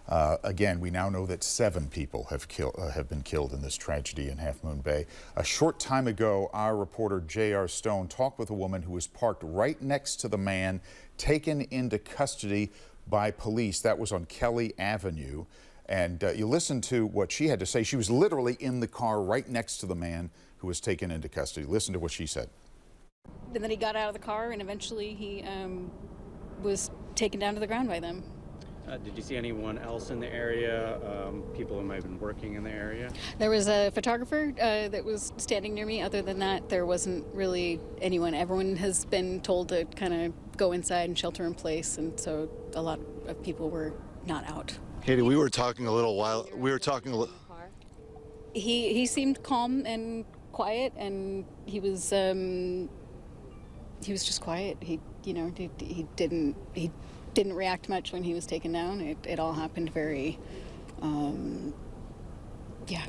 Again, we now know that 7 people have been killed in this tragedy in Half Moon Bay. A short time ago, our reporter J.R. Stone talked with a woman who was parked right next to the man taken into custody by police. That was on Kelly Avenue. And you listen to what she had to say. She was literally in the car right next to the man who was taken into custody. Listen to what she said. And then he got out of the car, and eventually he was taken down to the ground by them. Did you see anyone else in the area, people who might have been working in the area? There was a photographer that was standing near me. Other than that, there wasn't really anyone. Everyone has been told to kind of go inside and shelter in place, and so a lot of people were not out. Katie, we were talking a little while. He seemed calm and quiet, and he was just quiet. He didn't react much when he was taken down. It all happened very,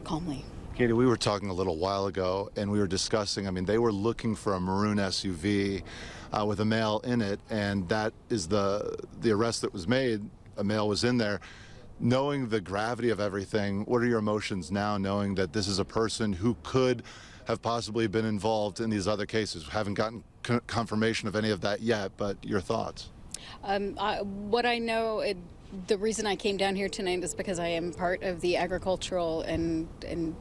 calmly. Katie, we were talking a little while ago, and we were discussing, I mean, they were looking for a maroon SUV with a male in it, and that is the arrest that was made. A male was in there. Knowing the gravity of everything, what are your emotions now, knowing that this is a person who could have possibly been involved in these other cases? Haven't gotten confirmation of any of that yet, but your thoughts? What I know, the reason I came down here tonight is because I am part of the agricultural and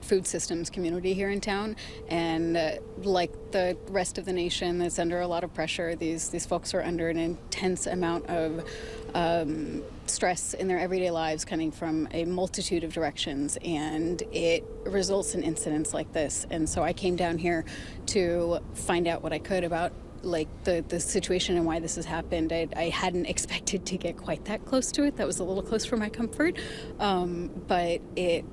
food systems community here in town, and like the rest of the nation that's under a lot of pressure, these folks are under an intense amount of stress in their everyday lives coming from a multitude of directions, and it results in incidents like this. And so I came down here to find out what I could about the situation and why this has happened. I hadn't expected to get quite that close to it. That was a little close for my comfort, but it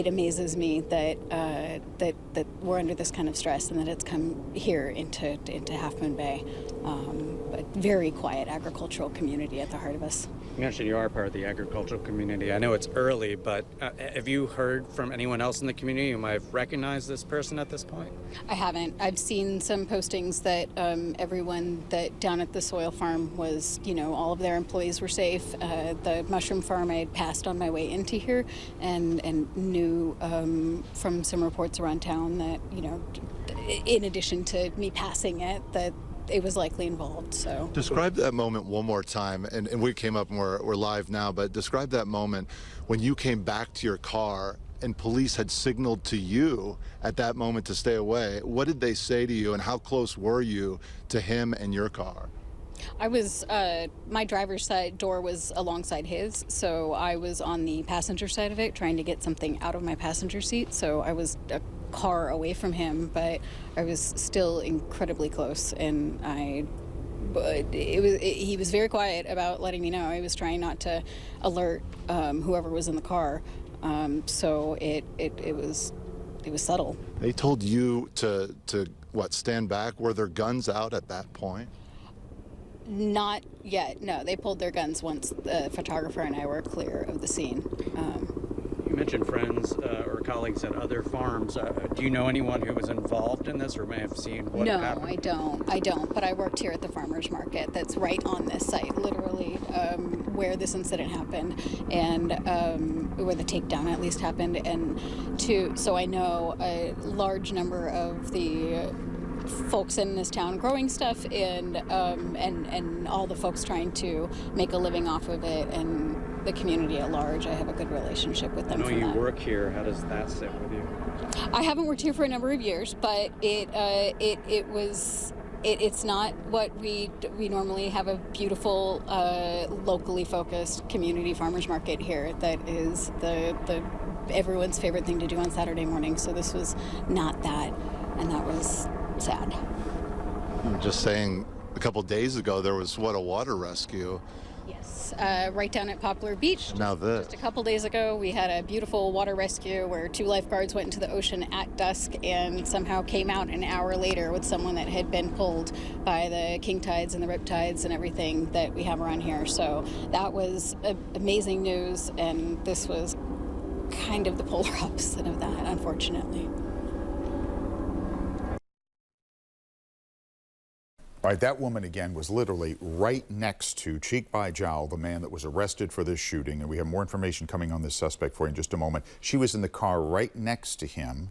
amazes me that we're under this kind of stress and that it's come here into Half Moon Bay, a very quiet agricultural community at the heart of us. You mentioned you are part of the agricultural community. I know it's early, but have you heard from anyone else in the community who might have recognized this person at this point? I haven't. I've seen some postings that everyone that down at the soil farm was, all of their employees were safe. The mushroom farm I had passed on my way into here, and knew from some reports around town that, in addition to me passing it, that it was likely involved. So describe that moment one more time, and we came up and we're live now, but describe that moment when you came back to your car and police had signaled to you at that moment to stay away. What did they say to you, and how close were you to him and your car? I was, my driver's side door was alongside his, so I was on the passenger side of it trying to get something out of my passenger seat, so I was a car away from him, but I was still incredibly close, and he was very quiet about letting me know. He was trying not to alert whoever was in the car, so it was subtle. They told you to stand back? Were their guns out at that point? Not yet, no. They pulled their guns once the photographer and I were clear of the scene. You mentioned friends or colleagues at other farms. Do you know anyone who was involved in this or may have seen what happened? No, I don't. But I worked here at the farmers market that's right on this site, literally where this incident happened, and where the takedown at least happened. So I know a large number of the folks in this town growing stuff, and all the folks trying to make a living off of it, and the community at large. I have a good relationship with them. I know you work here. How does that sit with you? I haven't worked here for a number of years, but it's not what we normally have. A beautiful, locally focused community farmers market here that is the everyone's favorite thing to do on Saturday morning. So this was not that, and that was sad. You were just saying a couple days ago there was a water rescue. Yes, right down at Poplar Beach. Now this. Just a couple days ago, we had a beautiful water rescue where 2 lifeguards went into the ocean at dusk and somehow came out an hour later with someone that had been pulled by the king tides and the rip tides and everything that we have around here. So that was amazing news, and this was kind of the polar opposite of that, unfortunately. All right, that woman again was literally right next to, cheek by jowl, the man that was arrested for this shooting. And we have more information coming on this suspect for you in just a moment. She was in the car right next to him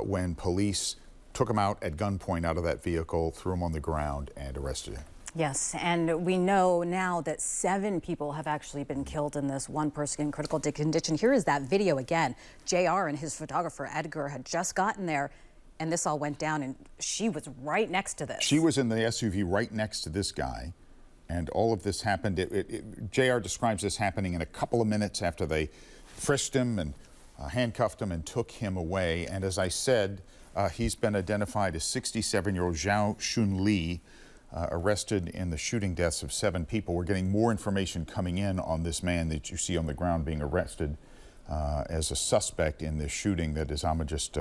when police took him out at gunpoint out of that vehicle, threw him on the ground, and arrested him. Yes, and we know now that 7 people have actually been killed in this, 1 person in critical condition. Here is that video again. JR and his photographer Edgar had just gotten there, and this all went down, and she was right next to this. She was in the SUV right next to this guy, and all of this happened. JR describes this happening in a couple of minutes after they frisked him and handcuffed him and took him away. And as I said, he's been identified as 67-year-old Zhao Shun Li, arrested in the shooting deaths of 7 people. We're getting more information coming in on this man that you see on the ground being arrested as a suspect in this shooting that, as Amma just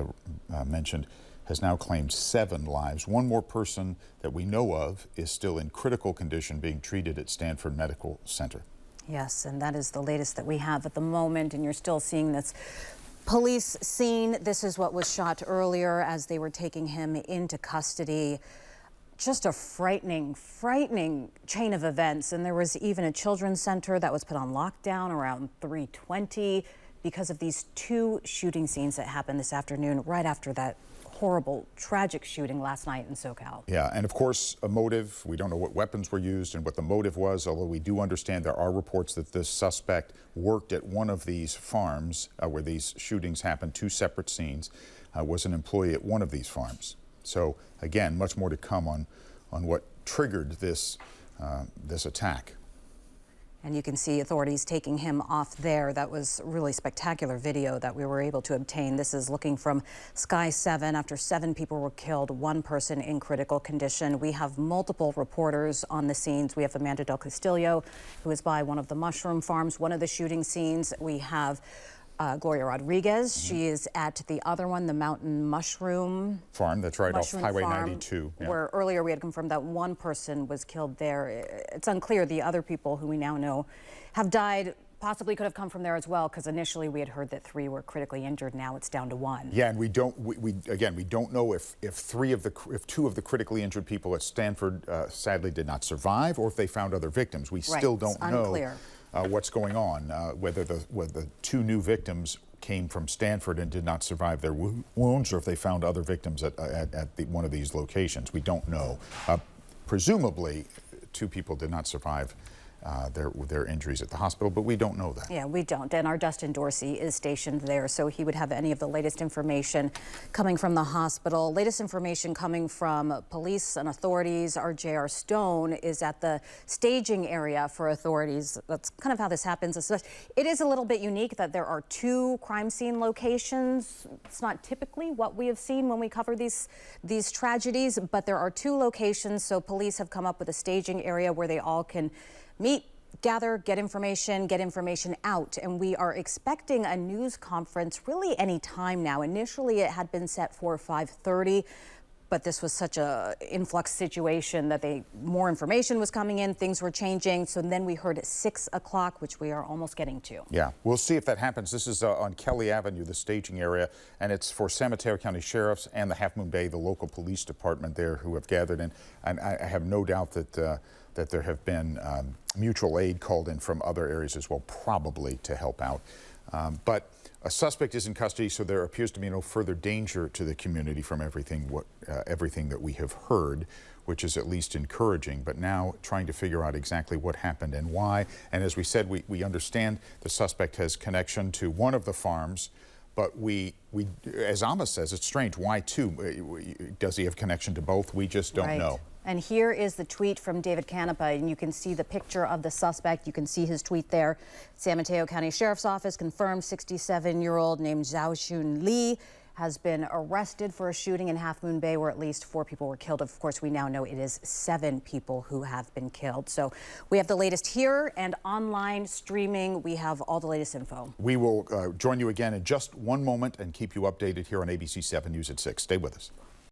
mentioned, has now claimed 7 lives. 1 more person that we know of is still in critical condition being treated at Stanford Medical Center. Yes, and that is the latest that we have at the moment, and you're still seeing this police scene. This is what was shot earlier as they were taking him into custody. Just a frightening chain of events. And there was even a children's center that was put on lockdown around 3:20 because of these 2 shooting scenes that happened this afternoon right after that horrible, tragic shooting last night in SoCal. Yeah, and of course, a motive. We don't know what weapons were used and what the motive was, although we do understand there are reports that this suspect worked at one of these farms where these shootings happened, 2 separate scenes, was an employee at one of these farms. So again, much more to come on what triggered this attack. And you can see authorities taking him off there. That was really spectacular video that we were able to obtain. This is looking from Sky 7 after 7 people were killed, 1 person in critical condition. We have multiple reporters on the scenes. We have Amanda Del Castillo, who is by one of the mushroom farms, one of the shooting scenes. We have Gloria Rodriguez. She is at the other one, the Mountain Mushroom Farm, that's right, off Highway Farm, 92. Yeah. Where earlier we had confirmed that 1 person was killed there. It's unclear the other people who we now know have died possibly could have come from there as well, because initially we had heard that 3 were critically injured. Now it's down to 1. Yeah, and we don't know if 2 of the critically injured people at Stanford sadly did not survive, or if they found other victims. We still don't know what's going on, whether the 2 new victims came from Stanford and did not survive their wounds, or if they found other victims at one of these locations. We don't know. Presumably, 2 people did not survive their injuries at the hospital, but we don't know that. Yeah, we don't. And our Dustin Dorsey is stationed there, so he would have any of the latest information coming from the hospital. Latest information coming from police and authorities. Our JR Stone is at the staging area for authorities. That's kind of how this happens. It is a little bit unique that there are 2 crime scene locations. It's not typically what we have seen when we cover these tragedies, but there are 2 locations, so police have come up with a staging area where they all can meet, gather, get information out. And we are expecting a news conference really any time now. Initially, it had been set for 5:30, but this was such a influx situation that more information was coming in, things were changing. So then we heard at 6 o'clock, which we are almost getting to. Yeah, we'll see if that happens. This is on Kelly Avenue, the staging area, and it's for San Mateo County Sheriffs and the Half Moon Bay, the local police department there, who have gathered in. And I have no doubt that there have been mutual aid called in from other areas as well, probably to help out. But a suspect is in custody, so there appears to be no further danger to the community from everything that we have heard, which is at least encouraging. But now trying to figure out exactly what happened and why. And as we said, we understand the suspect has connection to one of the farms, but as Amma says, it's strange. Why 2? Does he have connection to both? We just don't know. And here is the tweet from David Canepa, and you can see the picture of the suspect. You can see his tweet there. San Mateo County Sheriff's Office confirmed 67-year-old named Zhao Shun Li has been arrested for a shooting in Half Moon Bay where at least 4 people were killed. Of course, we now know it is 7 people who have been killed. So we have the latest here and online streaming. We have all the latest info. We will join you again in just one moment and keep you updated here on ABC 7 News at 6. Stay with us.